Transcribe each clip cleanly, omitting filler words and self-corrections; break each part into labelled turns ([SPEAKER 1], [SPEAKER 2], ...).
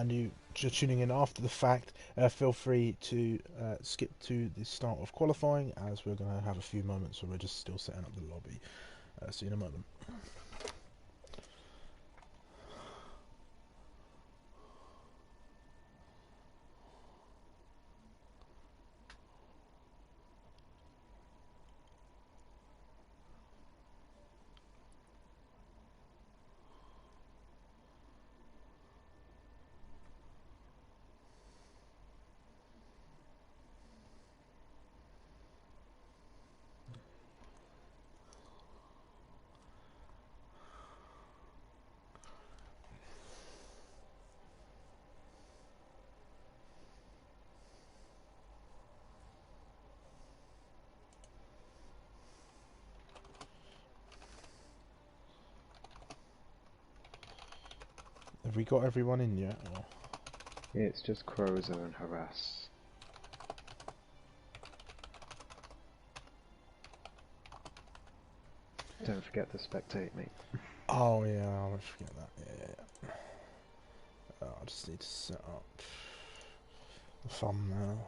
[SPEAKER 1] and you're tuning in after the fact, feel free to skip to the start of qualifying, as we're going to have a few moments where we're just still setting up the lobby. See you in a moment. Have we got everyone in yet? Or?
[SPEAKER 2] Yeah, it's just Crozer and Harass. Don't forget to spectate me.
[SPEAKER 1] Oh yeah, I always forget that. Yeah. I just need to set up the thumbnail.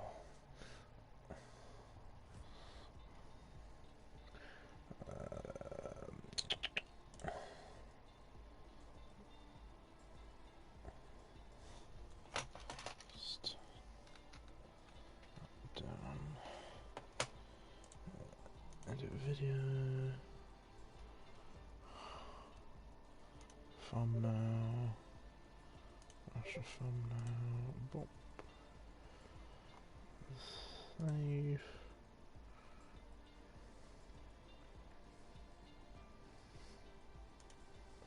[SPEAKER 1] Just down. Edit video. Thumbnail. Rush a thumbnail. Bop. Save.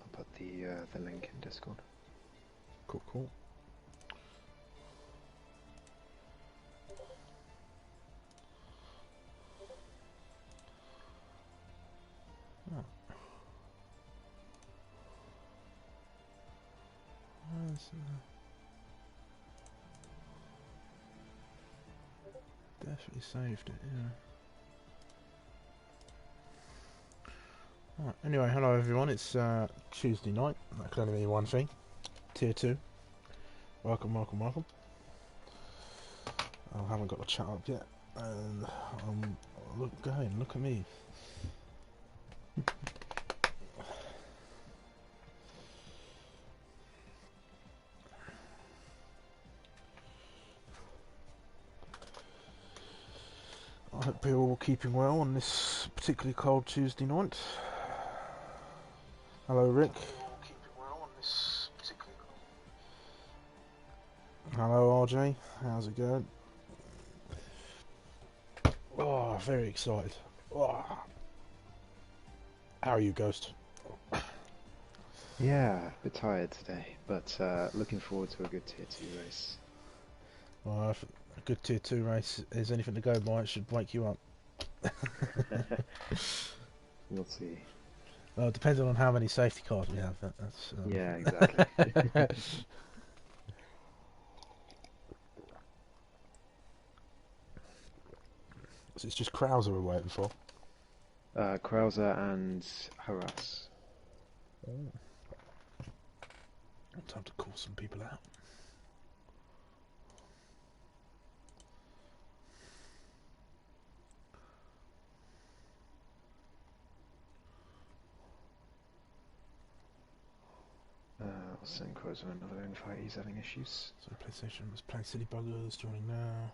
[SPEAKER 2] I'll put the link in Discord.
[SPEAKER 1] Cool. Oh. Definitely saved it, yeah. Right, anyway, hello everyone, it's Tuesday night. That can only mean one thing. Tier 2. Welcome. I haven't got the chat up yet. And look at me. I hope you're all keeping well on this particularly cold Tuesday night. Hello, Rick. Hello, RJ. How's it going? Oh, very excited. Oh. How are you, Ghost?
[SPEAKER 2] Yeah, a bit tired today, but looking forward to a good tier 2 race.
[SPEAKER 1] Well, if a good tier 2 race is anything to go by, it should wake you up.
[SPEAKER 2] We'll see.
[SPEAKER 1] Well, depending on how many safety cars we have. That's,
[SPEAKER 2] Yeah, exactly.
[SPEAKER 1] So it's just Krauser we're waiting for.
[SPEAKER 2] Krauser and Harass.
[SPEAKER 1] Oh. Time to call some people out.
[SPEAKER 2] I'll send Krauser another invite, he's having issues.
[SPEAKER 1] So PlayStation was playing Silly Buggers, joining now.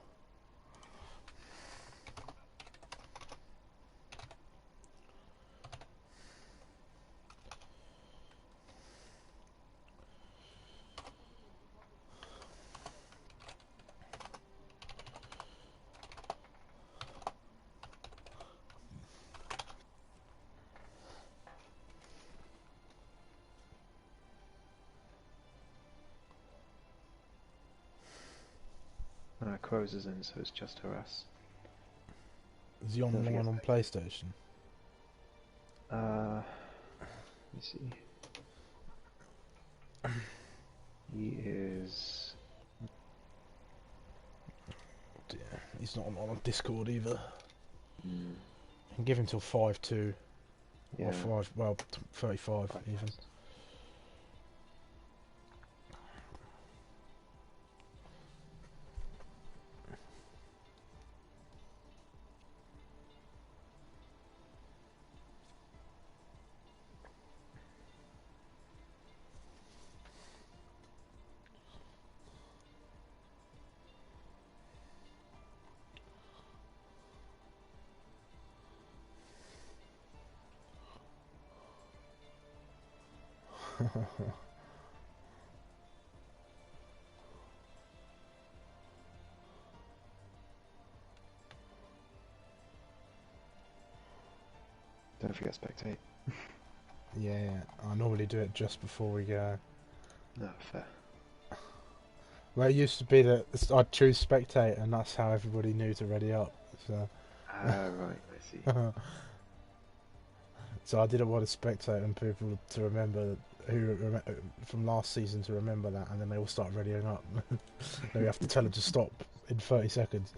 [SPEAKER 2] Krauser's in, so it's just Harass.
[SPEAKER 1] Is he online on PlayStation?
[SPEAKER 2] Let me see. He is...
[SPEAKER 1] Yeah, he's not on Discord either.
[SPEAKER 2] Mm.
[SPEAKER 1] I can give him till 5-2.
[SPEAKER 2] Yeah.
[SPEAKER 1] Or 5, well, 35 even.
[SPEAKER 2] Don't forget spectate.
[SPEAKER 1] Yeah, I normally do it just before we go.
[SPEAKER 2] No, fair.
[SPEAKER 1] Well, it used to be that I'd choose spectate, and that's how everybody knew to ready up. So,
[SPEAKER 2] Ah, right, I see.
[SPEAKER 1] so I didn't want to spectate and people to remember from last season to remember that, and then they all start readying up. Then we have to tell them to stop in 30 seconds.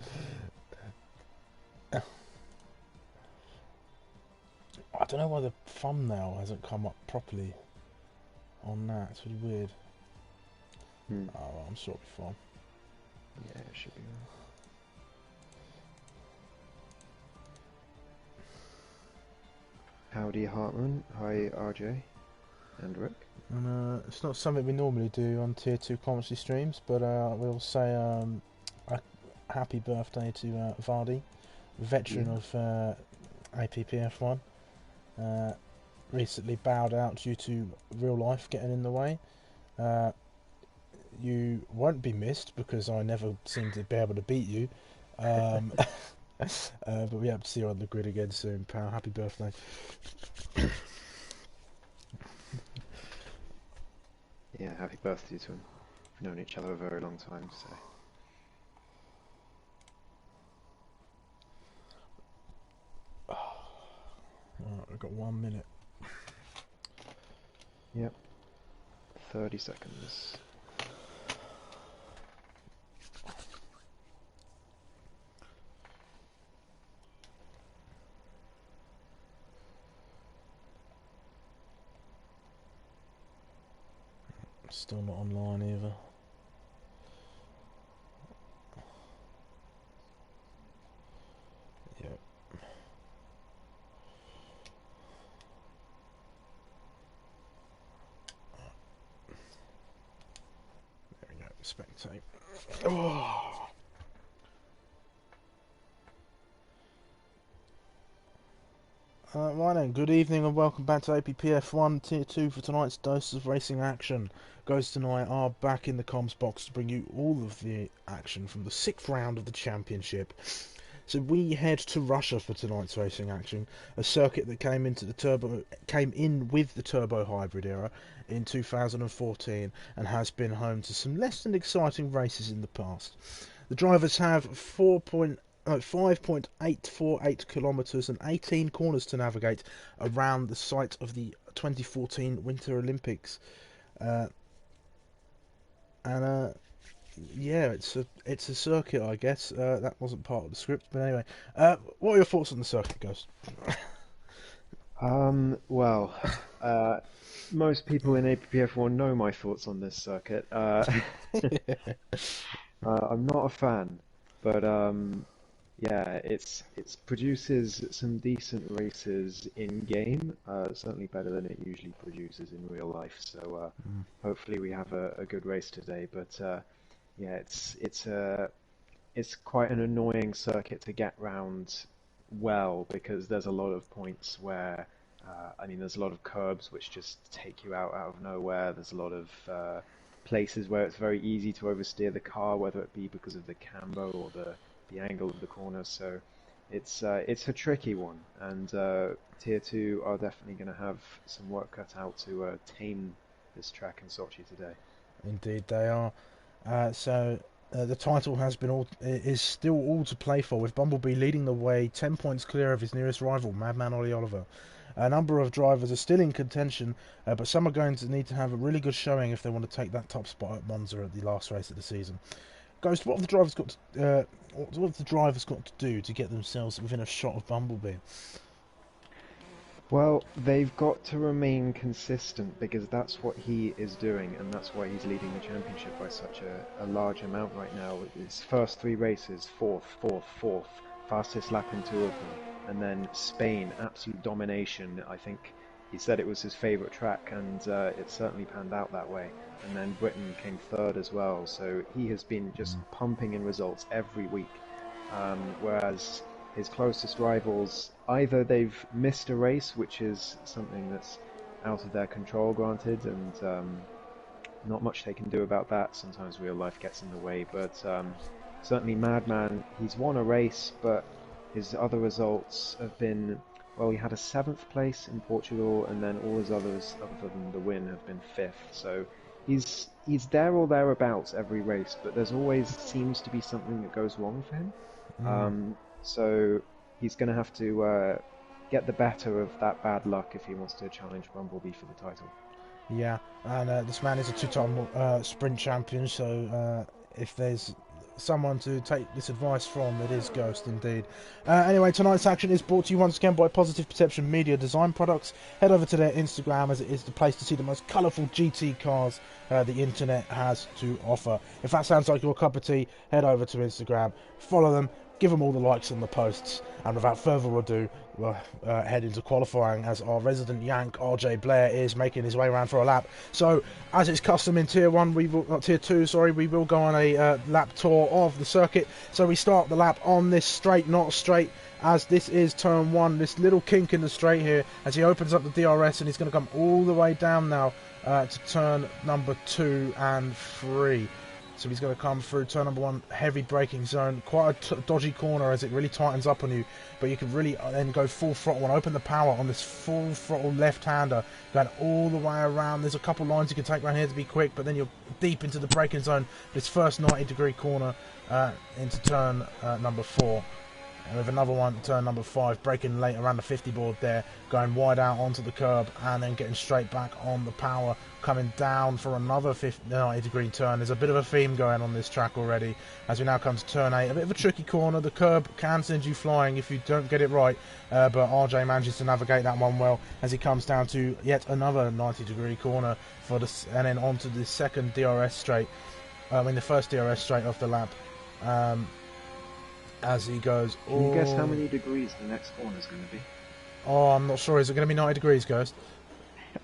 [SPEAKER 1] I don't know why the thumbnail hasn't come up properly on that. It's really weird.
[SPEAKER 2] Hmm.
[SPEAKER 1] Oh, well, I'm sure it'll be fine.
[SPEAKER 2] Yeah, it should be right. Howdy, Hartman. Hi, RJ. And Rick.
[SPEAKER 1] And it's not something we normally do on Tier 2 commentary streams, but we'll say a happy birthday to Vardy, veteran of APPF1. Recently bowed out due to real life getting in the way. You won't be missed because I never seem to be able to beat you. But we hope to see you on the grid again soon, pal. Happy birthday.
[SPEAKER 2] Yeah, happy birthday to him. We've known each other a very long time, so.
[SPEAKER 1] Right, we've got 1 minute.
[SPEAKER 2] Yep. 30 seconds.
[SPEAKER 1] Still not online either. Yep. There we go. Spectate. Oh. Right then, good evening and welcome back to APPF1 Tier 2 for tonight's dose of racing action. Ghost and I are back in the comms box to bring you all of the action from the 6th round of the championship. So we head to Russia for tonight's racing action, a circuit that came in with the turbo hybrid era in 2014 and has been home to some less than exciting races in the past. The drivers have 5.848 kilometres and 18 corners to navigate around the site of the 2014 Winter Olympics. Yeah, it's a circuit, I guess. That wasn't part of the script, but anyway. What are your thoughts on the circuit, Ghost?
[SPEAKER 2] Well, most people in APPF1 know my thoughts on this circuit. I'm not a fan, but yeah, it produces some decent races in game. Certainly better than it usually produces in real life. So hopefully we have a good race today. But yeah, it's quite an annoying circuit to get round well because there's a lot of points where I mean there's a lot of curbs which just take you out of nowhere. There's a lot of places where it's very easy to oversteer the car, whether it be because of the camber or the angle of the corner. So it's a tricky one, and Tier 2 are definitely going to have some work cut out to tame this track in Sochi today.
[SPEAKER 1] Indeed, they are. The title is still all to play for, with Bumblebee leading the way, 10 points clear of his nearest rival, Madman Ollie Oliver. A number of drivers are still in contention, but some are going to need to have a really good showing if they want to take that top spot at Monza at the last race of the season. Ghost, what have the drivers got to do to get themselves within a shot of Bumblebee?
[SPEAKER 2] Well, they've got to remain consistent because that's what he is doing, and that's why he's leading the championship by such a large amount right now. His first 3 races, fourth, fastest lap in 2 of them, and then Spain, absolute domination. I think he said it was his favourite track, and it certainly panned out that way. And then Britain came third as well, so he has been just pumping in results every week, whereas his closest rivals, either they've missed a race, which is something that's out of their control, granted, and not much they can do about that. Sometimes real life gets in the way, but certainly Madman, he's won a race, but his other results have been, well, he had a 7th place in Portugal, and then all his others, other than the win, have been 5th. So he's there or thereabouts every race, but there's always seems to be something that goes wrong for him. So he's going to have to get the better of that bad luck if he wants to challenge Bumblebee for the title.
[SPEAKER 1] Yeah, and this man is a 2-time sprint champion, so if there's someone to take this advice from, it is Ghost indeed. Anyway, tonight's action is brought to you once again by Positive Perception Media Design Products. Head over to their Instagram, as it is the place to see the most colourful GT cars the internet has to offer. If that sounds like your cup of tea, head over to Instagram, follow them, give them all the likes on the posts, and without further ado, we'll head into qualifying as our resident Yank RJ Blair is making his way around for a lap. So, as it's custom in Tier 1, Tier 2, sorry, we will go on a lap tour of the circuit. So we start the lap on this straight, not straight, as this is turn 1, this little kink in the straight here, as he opens up the DRS, and he's going to come all the way down now to turn number 2 and 3. So he's going to come through turn number 1, heavy braking zone, quite a dodgy corner as it really tightens up on you, but you can really then go full throttle and open the power on this full throttle left-hander, going all the way around. There's a couple lines you can take around here to be quick, but then you're deep into the braking zone, this first 90-degree corner into turn number 4. And with another one, turn number 5, braking late around the 50 board there, going wide out onto the curb, and then getting straight back on the power, coming down for another 90-degree turn. There's a bit of a theme going on this track already, as we now come to turn 8. A bit of a tricky corner. The curb can send you flying if you don't get it right, but RJ manages to navigate that one well, as he comes down to yet another 90-degree corner, for this, and then onto the second DRS straight, the first DRS straight off the lap. As he goes...
[SPEAKER 2] Can you guess how many degrees the next corner is going to be?
[SPEAKER 1] Oh, I'm not sure. Is it going to be 90 degrees, Ghost?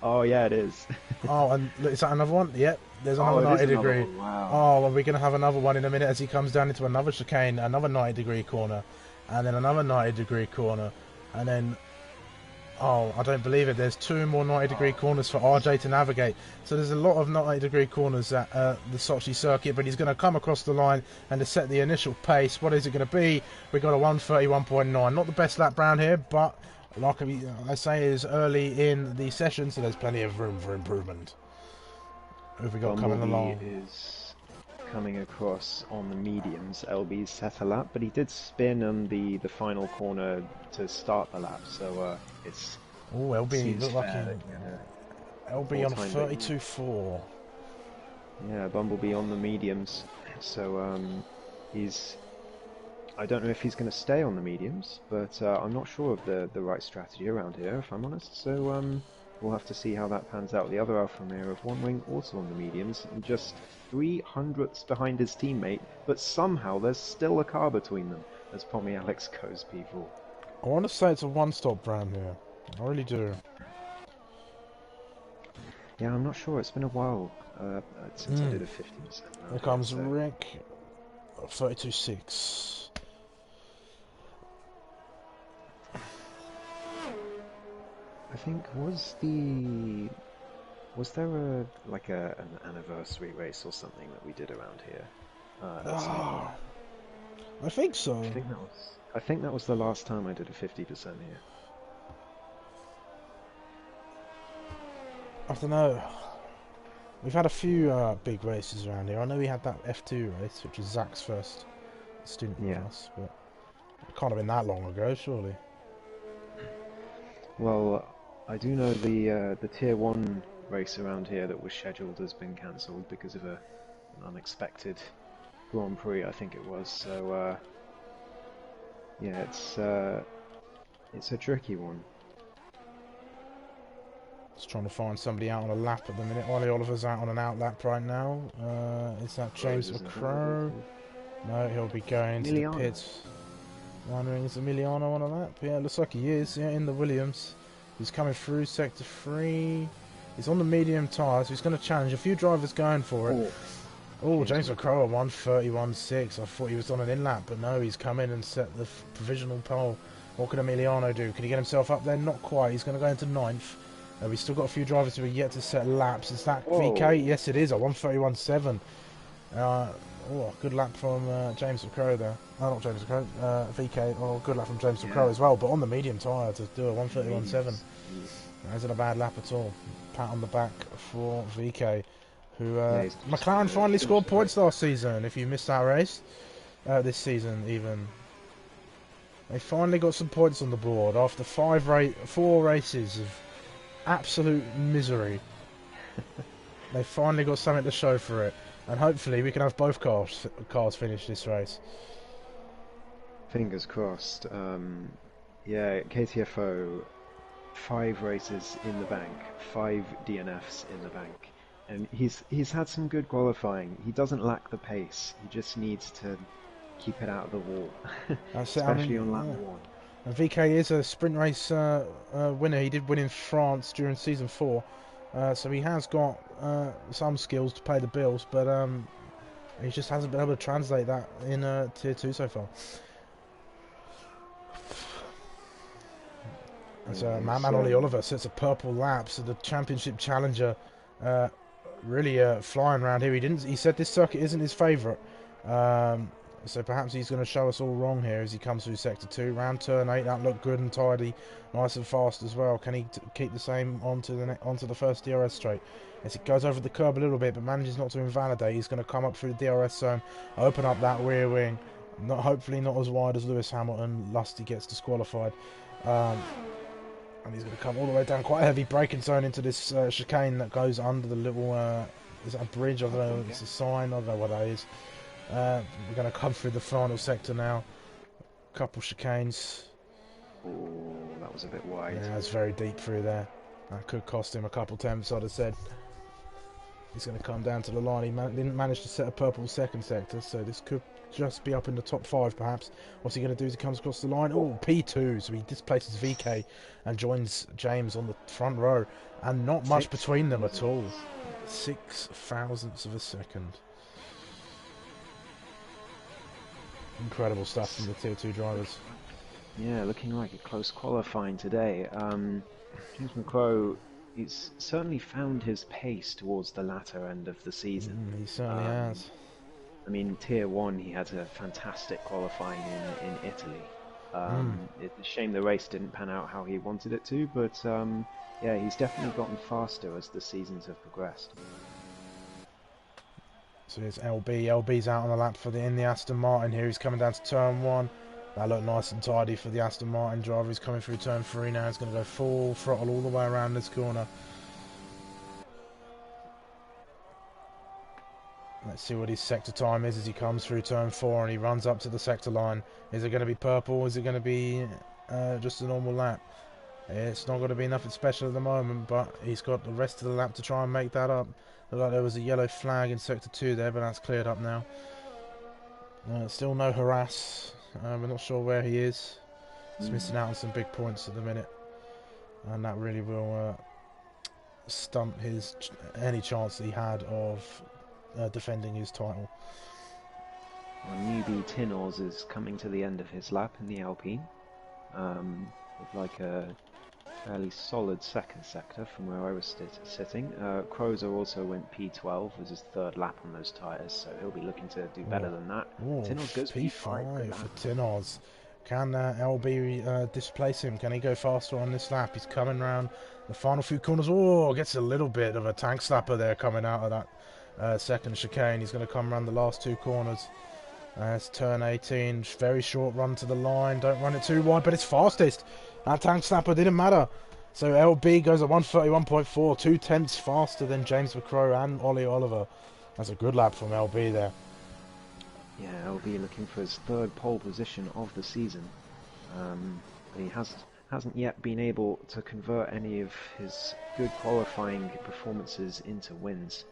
[SPEAKER 2] Oh, yeah, it is.
[SPEAKER 1] Oh, and is that another one? Yep, there's another 90 degree.
[SPEAKER 2] Wow.
[SPEAKER 1] Oh, well, we're going to have another one in a minute as he comes down into another chicane, another 90 degree corner, and then another 90 degree corner, and then... Oh, I don't believe it. There's 2 more 90-degree corners for RJ to navigate. So there's a lot of 90-degree corners at the Sochi circuit, but he's going to come across the line and to set the initial pace. What is it going to be? We've got a 1:31.9. Not the best lap round here, but like I say, is early in the session, so there's plenty of room for improvement. Who have we got coming along?
[SPEAKER 2] Is coming across on the mediums. LB's set a lap, but he did spin on the final corner to start the lap, so it's...
[SPEAKER 1] Oh, LB look like LB on 32.4.
[SPEAKER 2] Yeah, Bumblebee on the mediums, so he's... I don't know if he's going to stay on the mediums, but I'm not sure of the right strategy around here, if I'm honest, so we'll have to see how that pans out. The other Alfa Romeo of One Wing also on the mediums, and just 300ths behind his teammate, but somehow there's still a car between them as Pommy Alex goes P4.
[SPEAKER 1] I want to say it's a one-stop brand here. I really do.
[SPEAKER 2] Yeah, I'm not sure. It's been a while since I did a 50%.
[SPEAKER 1] Here comes Rick, 32.6.
[SPEAKER 2] I think was there an anniversary race or something that we did around here?
[SPEAKER 1] I think so.
[SPEAKER 2] I think that was the last time I did a 50% here.
[SPEAKER 1] I don't know. We've had a few big races around here. I know we had that F2 race, which was Zach's first student class, but it can't have been that long ago, surely.
[SPEAKER 2] Well, I do know the Tier 1 race around here that was scheduled has been cancelled because of an unexpected Grand Prix, I think it was. So, yeah, it's a tricky one.
[SPEAKER 1] Just trying to find somebody out on a lap at the minute. Ollie Oliver's out on an out lap right now. Is that James McCrow? No, he'll be going to the pits. Wondering, is Emiliano on a lap? Yeah, it looks like he is. Yeah, in the Williams. He's coming through sector 3. He's on the medium tyres, so he's going to challenge. A few drivers going for it. Oh, James McCrow at 1:31.6. I thought he was on an in-lap, but no, he's come in and set the provisional pole. What can Emiliano do? Can he get himself up there? Not quite. He's going to go into 9th. We've still got a few drivers who are yet to set laps. Is that VK?
[SPEAKER 2] Whoa.
[SPEAKER 1] Yes, it is. A 1:31.7. Good lap from James McCrow there. Oh, not James McCrow. VK. Oh, good lap from James McCrow as well. But on the medium tyre to do a 1:31.7. That isn't a bad lap at all. Pat on the back for VK, who McLaren finally scored points last season. If you missed that race, this season even, they finally got some points on the board after 4 races of absolute misery. They finally got something to show for it, and hopefully we can have both cars finish this race.
[SPEAKER 2] Fingers crossed. Yeah, KTFO. 5 races in the bank, 5 DNFs in the bank, and he's had some good qualifying. He doesn't lack the pace. He just needs to keep it out of the wall, especially on lap 1.
[SPEAKER 1] And VK is a sprint race winner. He did win in France during season 4, so he has got some skills to pay the bills, but he just hasn't been able to translate that in Tier 2 so far. As Ollie Oliver sets a purple lap, so the championship challenger really flying around here. He said this circuit isn't his favourite, so perhaps he's going to show us all wrong here as he comes through sector 2. Round turn 8, that looked good and tidy, nice and fast as well. Can he keep the same onto the first DRS straight? As it goes over the curb a little bit, but manages not to invalidate. He's going to come up through the DRS zone, open up that rear wing. Hopefully not as wide as Lewis Hamilton. Lusty gets disqualified. And he's going to come all the way down, quite a heavy braking zone into this chicane that goes under the little, is that a bridge? I don't know, it's a sign, I don't know what that is. We're going to come through the final sector now. Couple chicanes.
[SPEAKER 2] Oh, that was a bit wide.
[SPEAKER 1] Yeah, it's very deep through there. That could cost him a couple tenths, I'd have said. He's going to come down to the line. He didn't manage to set a purple second sector, so this could just be up in the top 5 perhaps. What's he going to do as he comes across the line? Oh, P2, so he displaces VK and joins James on the front row, and not much between them at all. 6 thousandths of a second. Incredible stuff from the Tier 2 drivers.
[SPEAKER 2] Yeah, looking like a close qualifying today. James McCrow, he's certainly found his pace towards the latter end of the season.
[SPEAKER 1] He certainly has.
[SPEAKER 2] I mean, Tier 1, he had a fantastic qualifying in Italy. It's a shame the race didn't pan out how he wanted it to, but yeah, he's definitely gotten faster as the seasons have progressed.
[SPEAKER 1] So it's LB. LB's out on the lap in the Aston Martin here. He's coming down to turn 1. That looked nice and tidy for the Aston Martin driver. He's coming through turn 3 now. He's going to go full throttle all the way around this corner. Let's see what his sector time is as he comes through turn 4 and he runs up to the sector line. Is it going to be purple? Is it going to be just a normal lap? It's not going to be nothing special at the moment, but he's got the rest of the lap to try and make that up. Looked like there was a yellow flag in sector 2 there, but that's cleared up now. Still no harass. We're not sure where he is. He's missing out on some big points at the minute, and that really will stunt any chance that he had of defending his title.
[SPEAKER 2] Well, newbie Tinnors is coming to the end of his lap in the Alpine, with like a fairly solid second sector from where I was sitting. Crozer also went P12 as his 3rd lap on those tyres, so he'll be looking to do better than that. Tinnors goes
[SPEAKER 1] P5 for Tinnors. Can LB displace him? Can he go faster on this lap? He's coming round the final few corners. Oh, gets a little bit of a tank slapper there coming out of that second chicane. He's going to come around the last 2 corners. It's turn 18, very short run to the line. Don't run it too wide, but it's fastest. That tank snapper didn't matter. So LB goes at 1:31.4, 2 tenths faster than James McCrow and Ollie Oliver. That's a good lap from LB there.
[SPEAKER 2] Yeah, LB looking for his 3rd pole position of the season. But he hasn't yet been able to convert any of his good qualifying performances into wins.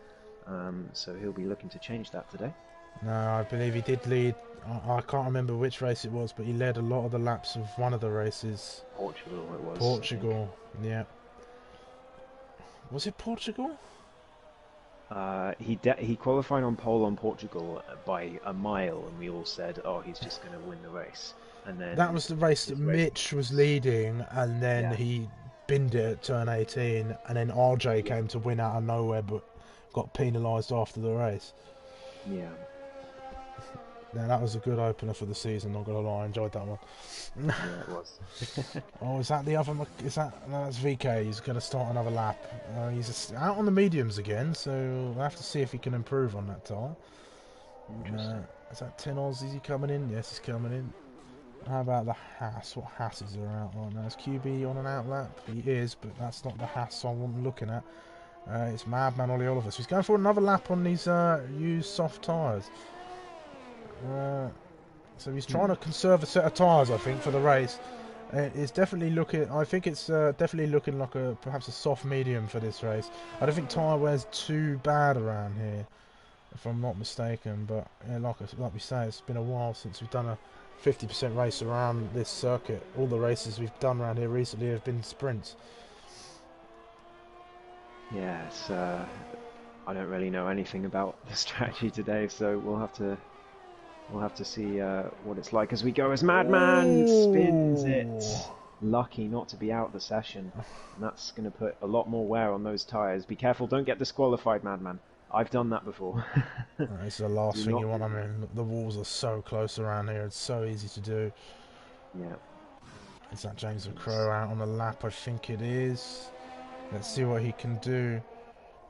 [SPEAKER 2] So he'll be looking to change that today.
[SPEAKER 1] No, I believe he did lead. I can't remember which race it was, but he led a lot of the laps of one of the races.
[SPEAKER 2] Portugal it was.
[SPEAKER 1] Portugal, yeah. Was it Portugal?
[SPEAKER 2] He qualified on pole on Portugal by a mile, and we all said, "Oh, he's just going to win the race." And then
[SPEAKER 1] that was the race that Mitch was leading, and then he binned it at turn 18, and then RJ came to win out of nowhere, but got penalised after the race.
[SPEAKER 2] Yeah.
[SPEAKER 1] Yeah, that was a good opener for the season. Not gonna lie, I enjoyed that one.
[SPEAKER 2] Yeah, it was.
[SPEAKER 1] Oh, is that the other? Is that no? That's VK. He's gonna start another lap. He's out on the mediums again, so we'll have to see if he can improve on that tire.
[SPEAKER 2] Interesting.
[SPEAKER 1] Is that 10 Oz? Is he coming in? Yes, he's coming in. How about the Haas? What Hasses are out right now? Is QB on an out lap? He is, but that's not the Haas I'm looking at. It's Madman Ollie Oliver. So he's going for another lap on these used soft tyres. So he's trying to conserve a set of tyres, I think, for the race. It's definitely looking. I think it's definitely looking like perhaps a soft medium for this race. I don't think tyre wear's too bad around here, if I'm not mistaken. But yeah, like we say, it's been a while since we've done a 50% race around this circuit. All the races we've done around here recently have been sprints.
[SPEAKER 2] Yeah, it's, I don't really know anything about the strategy today, so we'll have to see what it's like as we go. As Madman spins it, lucky not to be out the session, and that's going to put a lot more wear on those tyres. Be careful, don't get disqualified, Madman. I've done that before.
[SPEAKER 1] It's the last thing you want. I mean, the walls are so close around here. It's so easy to do.
[SPEAKER 2] Yeah.
[SPEAKER 1] Is that James McCrow out on the lap? I think it is. Let's see what he can do.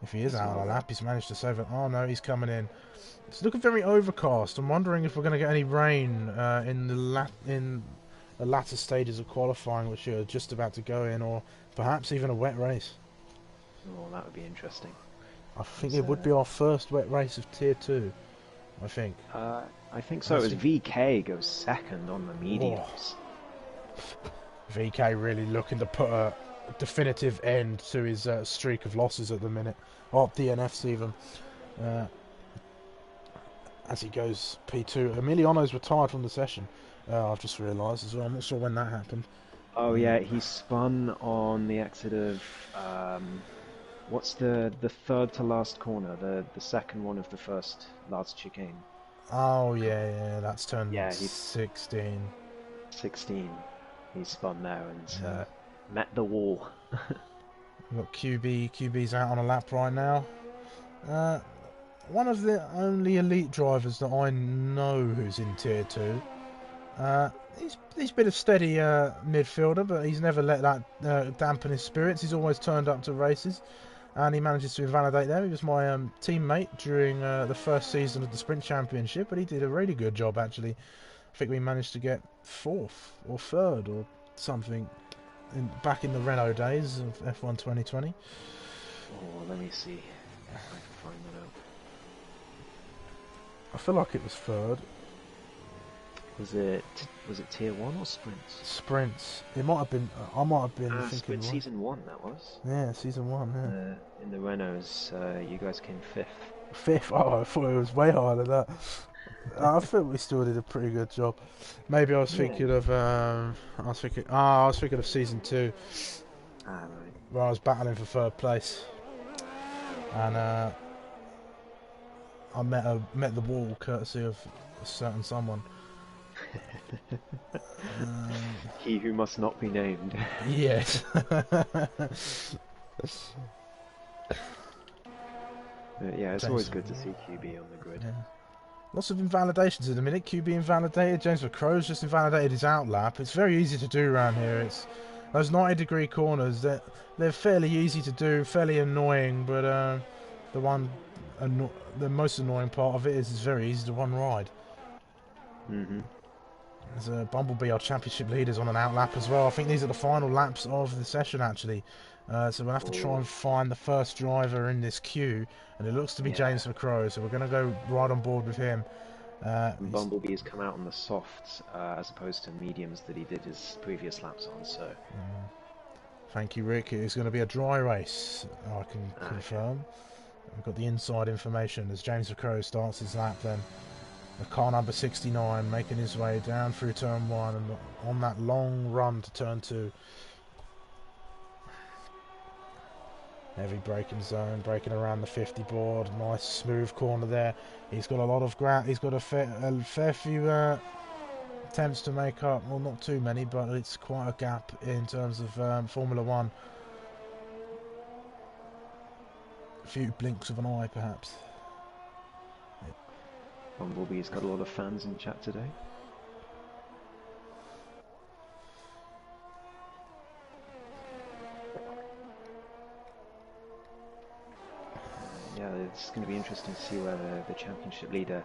[SPEAKER 1] If he is out on the lap, he's managed to save it. Oh no, he's coming in. It's looking very overcast. I'm wondering if we're going to get any rain in the latter stages of qualifying, which are just about to go in, or perhaps even a wet race.
[SPEAKER 2] Oh, that would be interesting.
[SPEAKER 1] I think it would be our first wet race of Tier 2, I think.
[SPEAKER 2] I think so. As VK goes second on the mediums.
[SPEAKER 1] Oh. VK really looking to put a definitive end to his streak of losses at the minute. Or DNFs even. As he goes P2. Emiliano's retired from the session. I've just realised as well. I'm not sure when that happened.
[SPEAKER 2] Oh yeah, he spun on the exit of what's the third to last corner, the second one of the first last chicane.
[SPEAKER 1] Oh yeah, that's turn
[SPEAKER 2] yeah, he's
[SPEAKER 1] 16.
[SPEAKER 2] 16. He spun there and met the wall.
[SPEAKER 1] We've got QB's out on a lap right now. One of the only elite drivers that I know who's in Tier 2. He's been a steady midfielder, but he's never let that dampen his spirits. He's always turned up to races, and he manages to invalidate them. He was my teammate during the first season of the Sprint Championship, but he did a really good job, actually. I think we managed to get 4th or 3rd or something back in the Renault days of F1 2020.
[SPEAKER 2] Oh, let me see if I can find that out.
[SPEAKER 1] I feel like it was 3rd.
[SPEAKER 2] Was it Tier 1 or Sprints?
[SPEAKER 1] Sprints. It might have been. I might have been thinking.
[SPEAKER 2] Sprint Season 1, that was.
[SPEAKER 1] Yeah, Season 1. Yeah.
[SPEAKER 2] In the Renaults, you guys came 5th.
[SPEAKER 1] 5th? Oh, I thought it was way higher than that. I think we still did a pretty good job. Maybe I was thinking of. I was thinking of Season 2.
[SPEAKER 2] Right.
[SPEAKER 1] Where I was battling for 3rd place, and I met the wall courtesy of a certain someone.
[SPEAKER 2] He who must not be named.
[SPEAKER 1] Yes.
[SPEAKER 2] Yeah, it's always good to see QB on the grid.
[SPEAKER 1] Yeah. Lots of invalidations in a minute. QB invalidated. James McCrow's just invalidated his out lap. It's very easy to do around here. It's those 90-degree corners. They're fairly easy to do, fairly annoying. But the most annoying part of it is it's very easy to one ride.
[SPEAKER 2] Mm-hmm.
[SPEAKER 1] There's Bumblebee, our championship leaders, on an out lap as well. I think these are the final laps of the session, actually. So we'll have to try and find the first driver in this queue, and it looks to be James McCrow. So we're going to go right on board with him.
[SPEAKER 2] Bumblebee's come out on the softs as opposed to mediums that he did his previous laps on. So
[SPEAKER 1] thank you, Rick. It's going to be a dry race, I can confirm. We've got the inside information as James McCrow starts his lap then. The car number 69 making his way down through turn 1 and on that long run to turn 2. Heavy braking zone, braking around the 50 board. Nice smooth corner there. He's got a lot of ground. He's got a fair few attempts to make up. Well, not too many, but it's quite a gap in terms of Formula One. A few blinks of an eye, perhaps.
[SPEAKER 2] Bumblebee's got a lot of fans in chat today. Yeah, it's going to be interesting to see where the championship leader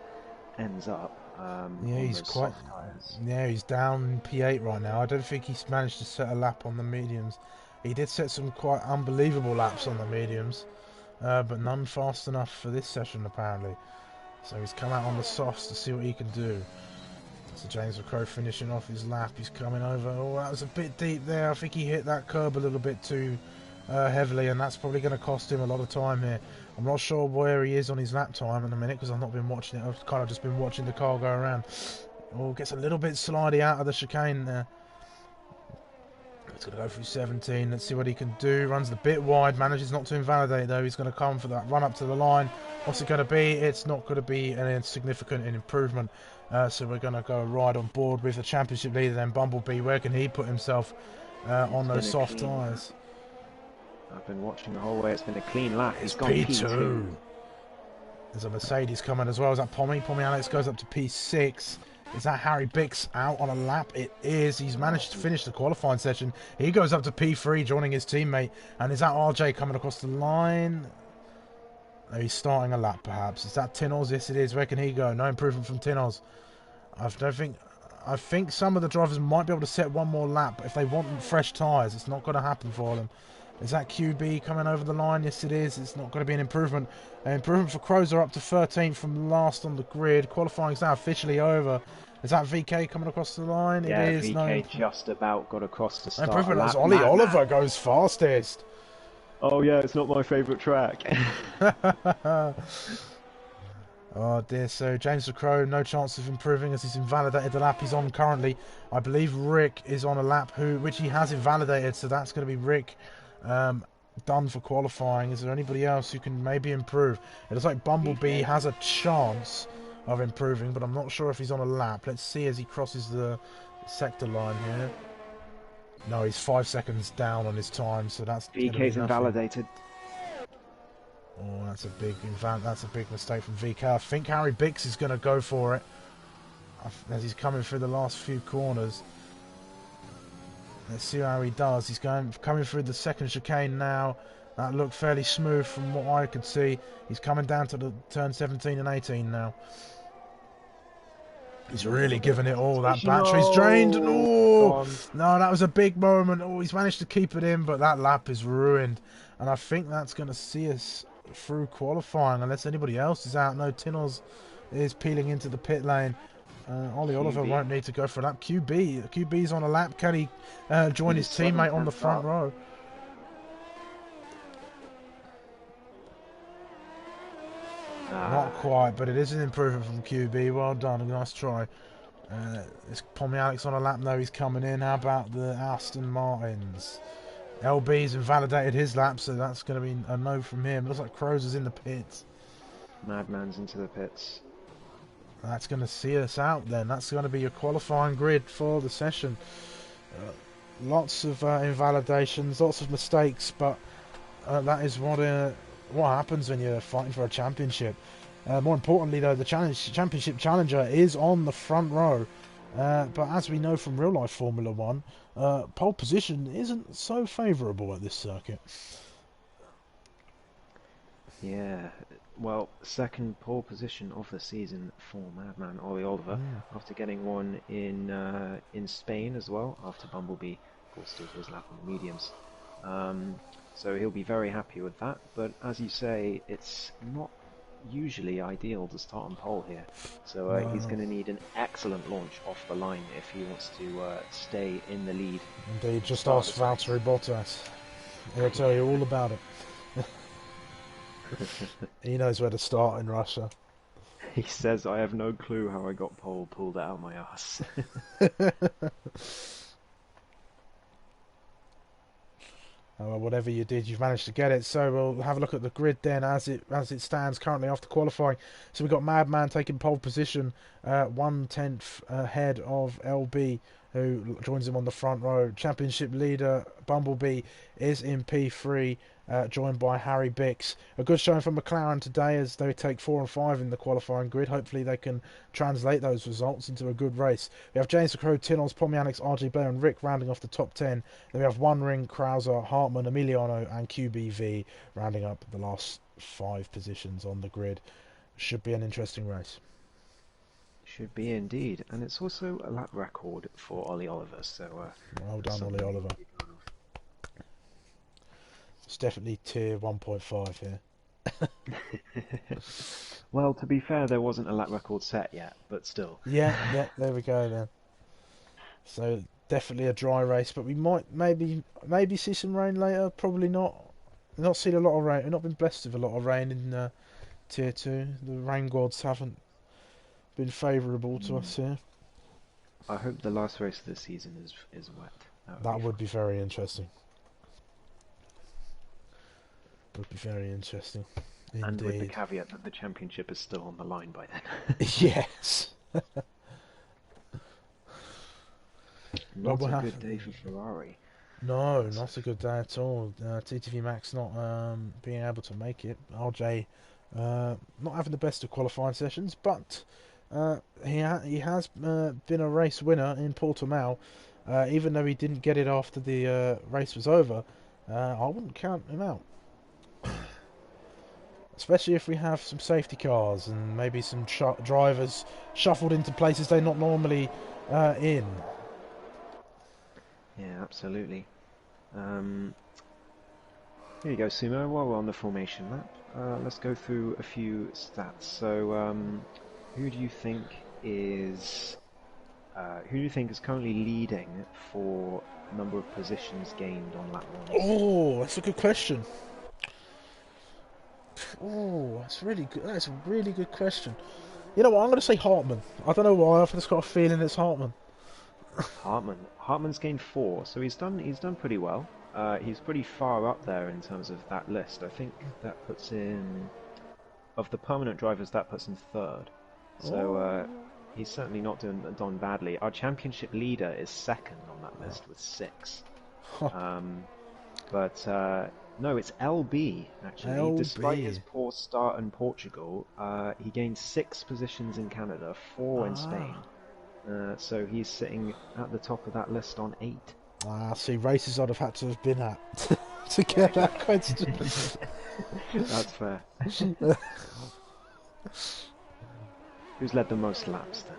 [SPEAKER 2] ends up.
[SPEAKER 1] Yeah,
[SPEAKER 2] on
[SPEAKER 1] he's
[SPEAKER 2] those
[SPEAKER 1] quite.
[SPEAKER 2] soft tyres.
[SPEAKER 1] Yeah, he's down P8 right now. I don't think he's managed to set a lap on the mediums. He did set some quite unbelievable laps on the mediums, but none fast enough for this session apparently. So he's come out on the softs to see what he can do. So James McCrow finishing off his lap. He's coming over. Oh, that was a bit deep there. I think he hit that curb a little bit too heavily, and that's probably going to cost him a lot of time here. I'm not sure where he is on his lap time in a minute because I've not been watching it. I've kind of just been watching the car go around. Oh, gets a little bit slidey out of the chicane there. He's going to go through 17. Let's see what he can do. Runs the bit wide. Manages not to invalidate though. He's going to come for that run up to the line. What's it going to be? It's not going to be an insignificant improvement. So we're going to go right on board with the championship leader then, Bumblebee. Where can he put himself on those soft tyres?
[SPEAKER 2] I've been watching the whole way. It's been a clean lap.
[SPEAKER 1] It's
[SPEAKER 2] He's gone P2.
[SPEAKER 1] There's a Mercedes coming as well. Is that Pommy? Pommy Alex goes up to P6. Is that Harry Bix out on a lap? It is. He's managed to finish the qualifying session. He goes up to P3, joining his teammate. And is that RJ coming across the line? Oh, he's starting a lap, perhaps. Is that Tinoz? Yes, it is. Where can he go? No improvement from Tinoz. I think some of the drivers might be able to set one more lap, but if they want fresh tyres, it's not going to happen for them. Is that QB coming over the line? Yes, it is. It's not going to be an improvement. An improvement for Crozer up to 13th from last on the grid. Qualifying is now officially over. Is that VK coming across the line?
[SPEAKER 2] Yeah,
[SPEAKER 1] it is.
[SPEAKER 2] VK just about got across the start.
[SPEAKER 1] Improvement as Ollie Oliver goes fastest.
[SPEAKER 2] Oh yeah, it's not my favourite track.
[SPEAKER 1] Oh dear, so James McCrow, no chance of improving as he's invalidated the lap he's on currently. I believe Rick is on a lap which he has invalidated, so that's going to be Rick done for qualifying. Is there anybody else who can maybe improve? It looks like Bumblebee has a chance of improving, but I'm not sure if he's on a lap. Let's see as he crosses the sector line here. No, he's 5 seconds down on his time, so that's
[SPEAKER 2] VK's invalidated.
[SPEAKER 1] Oh, that's a big mistake from VK. I think Harry Bix is going to go for it as he's coming through the last few corners. Let's see how he does. He's coming through the second chicane now. That looked fairly smooth from what I could see. He's coming down to the turn 17 and 18 now. He's really giving it all. That battery's drained. Oh, no, that was a big moment. Oh, he's managed to keep it in, but that lap is ruined. And I think that's going to see us through qualifying unless anybody else is out. No, Tinoz is peeling into the pit lane. Ollie Oliver won't need to go for a lap. QB's on a lap. Can he join his teammate on the front row? Not quite, but it is an improvement from QB. Well done, a nice try. Is Pommy Alex on a lap? No, he's coming in. How about the Aston Martins? LB's invalidated his lap, so that's going to be a no from him. Looks like Crozer's in the pits.
[SPEAKER 2] Madman's into the pits.
[SPEAKER 1] That's going to see us out then. That's going to be your qualifying grid for the session. Lots of invalidations, lots of mistakes, but that is what happens when you're fighting for a championship. More importantly, though, the championship challenger is on the front row. But as we know from real-life Formula 1, pole position isn't so favourable at this circuit.
[SPEAKER 2] Yeah, well, second pole position of the season for Madman Ollie Oliver, after getting one in Spain as well, after Bumblebee, of course, did his lap on the mediums. So he'll be very happy with that, but as you say, it's not usually ideal to start on pole here. So he's going to need an excellent launch off the line if he wants to stay in the lead.
[SPEAKER 1] Indeed, just ask Valtteri Bottas. He'll tell you all about it. He knows where to start in Russia.
[SPEAKER 2] He says, I have no clue how I got pole pulled out of my ass.
[SPEAKER 1] Whatever you did, you've managed to get it. So we'll have a look at the grid then as it stands currently after qualifying. So we've got Madman taking pole position, 1/10 ahead of LB, who joins him on the front row. Championship leader Bumblebee is in P3, joined by Harry Bix. A good showing for McLaren today as they take 4 and 5 in the qualifying grid. Hopefully they can translate those results into a good race. We have James McCrow, Tinos, Pomianix, RG Blair and Rick rounding off the top 10. Then we have One Ring, Krauser, Hartmann, Emiliano and QBV rounding up the last 5 positions on the grid. Should be an interesting race.
[SPEAKER 2] Should be indeed, and it's also a lap record for Ollie Oliver. So
[SPEAKER 1] well done, Ollie Oliver. It's definitely tier 1.5 here.
[SPEAKER 2] Well, to be fair, there wasn't a lap record set yet, but still.
[SPEAKER 1] Yeah, there we go then. So definitely a dry race, but we might maybe see some rain later. Probably not. We've not seen a lot of rain. We've not been blessed with a lot of rain in tier 2. The rain gods haven't been favourable to us here.
[SPEAKER 2] I hope the last race of the season is wet.
[SPEAKER 1] That would be very interesting. Would be very interesting. Indeed.
[SPEAKER 2] And with the caveat that the championship is still on the line by then.
[SPEAKER 1] Yes.
[SPEAKER 2] Not a good day for Ferrari.
[SPEAKER 1] No, not a good day at all. TTV Max not being able to make it. RJ not having the best of qualifying sessions, but he has been a race winner in Portimao, even though he didn't get it after the race was over. I wouldn't count him out. Especially if we have some safety cars and maybe some drivers shuffled into places they're not normally in.
[SPEAKER 2] Yeah, absolutely. Here you go, Sumo. While we're on the formation lap, let's go through a few stats. So, who do you think is currently leading for number of positions gained on lap 1?
[SPEAKER 1] Oh, that's a good question. Oh, that's really good. That's a really good question. You know what? I'm going to say Hartmann. I don't know why. I've just got a feeling it's Hartmann.
[SPEAKER 2] Hartmann's gained 4, so he's done pretty well. He's pretty far up there in terms of that list. I think that puts in, of the permanent drivers, that puts in 3rd. So he's certainly not done badly. Our championship leader is 2nd on that list with 6. No, it's LB actually.
[SPEAKER 1] LB.
[SPEAKER 2] Despite his poor start in Portugal, he gained 6 positions in Canada, 4 in Spain. So he's sitting at the top of that list on 8.
[SPEAKER 1] See, races I'd have had to have been at to get that question.
[SPEAKER 2] That's fair. Who's led the most laps then?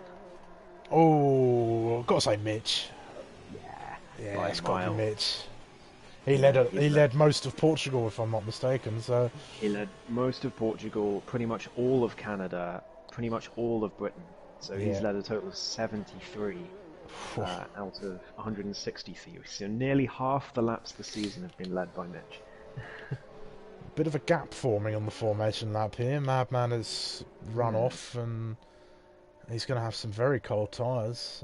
[SPEAKER 1] Oh, I've got to say Mitch. Yeah, it's got to be Mitch. He led most of Portugal, if I'm not mistaken. So
[SPEAKER 2] he led most of Portugal, pretty much all of Canada, pretty much all of Britain. So he's led a total of 73 out of 163. So nearly half the laps this season have been led by Mitch.
[SPEAKER 1] Bit of a gap forming on the formation lap here. Madman has run off, and he's going to have some very cold tyres.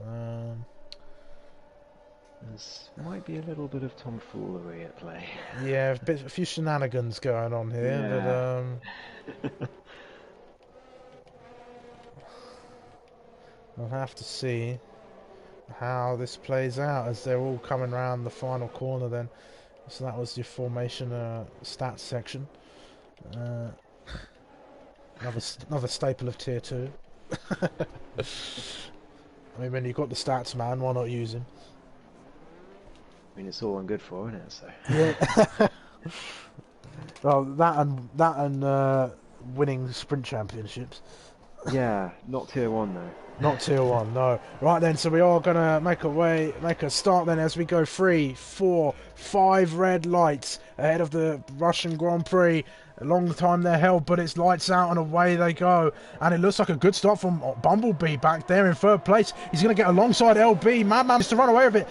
[SPEAKER 2] There might be a little bit of tomfoolery at play.
[SPEAKER 1] Yeah, a few shenanigans going on here, but I'll have to see how this plays out as they're all coming around the final corner then. So that was your formation stats section. Another staple of tier 2. I mean, when you've got the stats man, why not use him?
[SPEAKER 2] I mean, it's all I'm good for, isn't it? So.
[SPEAKER 1] Yeah. Well, that and winning sprint championships.
[SPEAKER 2] Yeah, not tier 1 though.
[SPEAKER 1] Not tier 1, no. Right then, so we are going to make a start then as we go 3, 4, 5 red lights ahead of the Russian Grand Prix. A long time they're held, but it's lights out and away they go. And it looks like a good start from Bumblebee back there in 3rd place. He's going to get alongside LB. Madman is to run away with it.